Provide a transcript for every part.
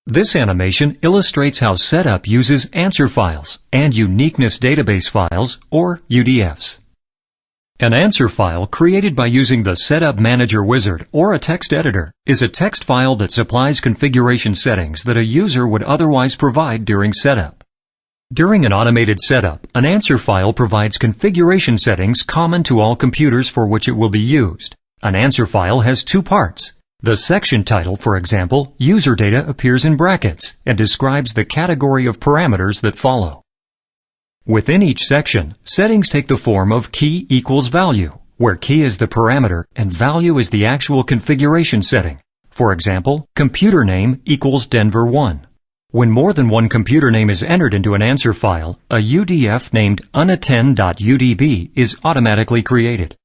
This animation illustrates how setup uses answer files and uniqueness database files, or UDFs. An answer file created by using the Setup Manager wizard or a text editor is a text file that supplies configuration settings that a user would otherwise provide during setup. During an automated setup, an answer file provides configuration settings common to all computers for which it will be used. An answer file has two parts. The section title, for example, user data, appears in brackets and describes the category of parameters that follow. Within each section, settings take the form of key equals value, where key is the parameter and value is the actual configuration setting. For example, computer name equals Denver 1. When more than one computer name is entered into an answer file, a UDF named unattend.udb is automatically created.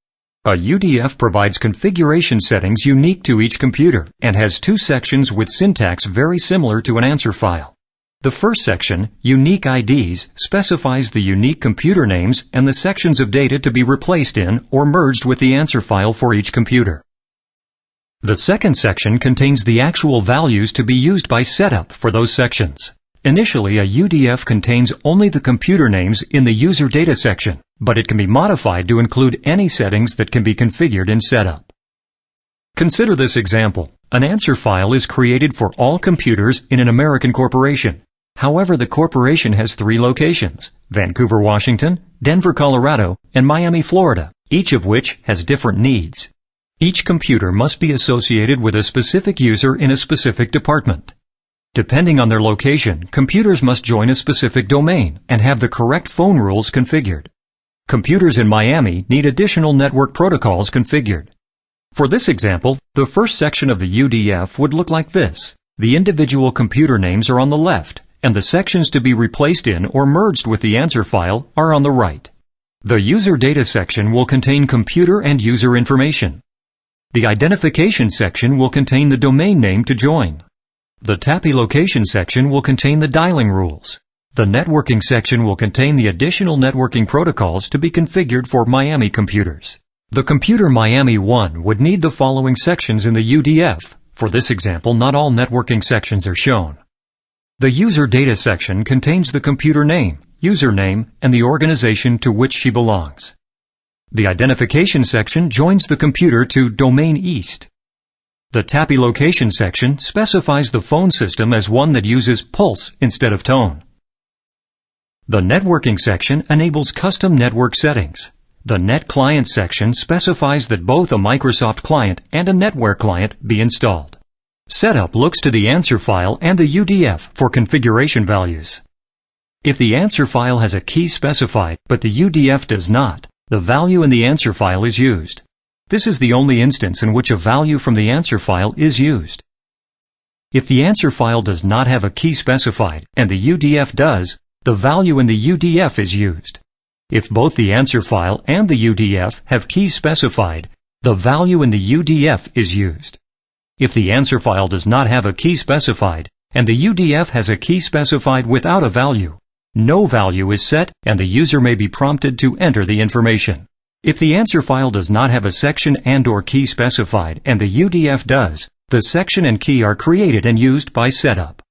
A UDF provides configuration settings unique to each computer and has two sections with syntax very similar to an answer file. The first section, Unique IDs, specifies the unique computer names and the sections of data to be replaced in or merged with the answer file for each computer. The second section contains the actual values to be used by setup for those sections. Initially, a UDF contains only the computer names in the user data section, but it can be modified to include any settings that can be configured in setup. Consider this example. An answer file is created for all computers in an American corporation. However, the corporation has three locations: Vancouver, Washington, Denver, Colorado, and Miami, Florida, each of which has different needs. Each computer must be associated with a specific user in a specific department. Depending on their location, computers must join a specific domain and have the correct phone rules configured. Computers in Miami need additional network protocols configured. For this example, the first section of the UDF would look like this. The individual computer names are on the left, and the sections to be replaced in or merged with the answer file are on the right. The user data section will contain computer and user information. The identification section will contain the domain name to join. The TAPI location section will contain the dialing rules. The networking section will contain the additional networking protocols to be configured for Miami computers. The computer Miami 1 would need the following sections in the UDF. For this example, not all networking sections are shown. The user data section contains the computer name, username, and the organization to which she belongs. The identification section joins the computer to Domain East. The TAPI location section specifies the phone system as one that uses pulse instead of tone. The networking section enables custom network settings. The Net Client section specifies that both a Microsoft client and a NetWare client be installed. Setup looks to the answer file and the UDF for configuration values. If the answer file has a key specified, but the UDF does not, the value in the answer file is used. This is the only instance in which a value from the answer file is used. If the answer file does not have a key specified, and the UDF does, the value in the UDF is used. If both the answer file and the UDF have keys specified, the value in the UDF is used. If the answer file does not have a key specified, and the UDF has a key specified without a value, no value is set and the user may be prompted to enter the information. If the answer file does not have a section and/or key specified and the UDF does, the section and key are created and used by setup.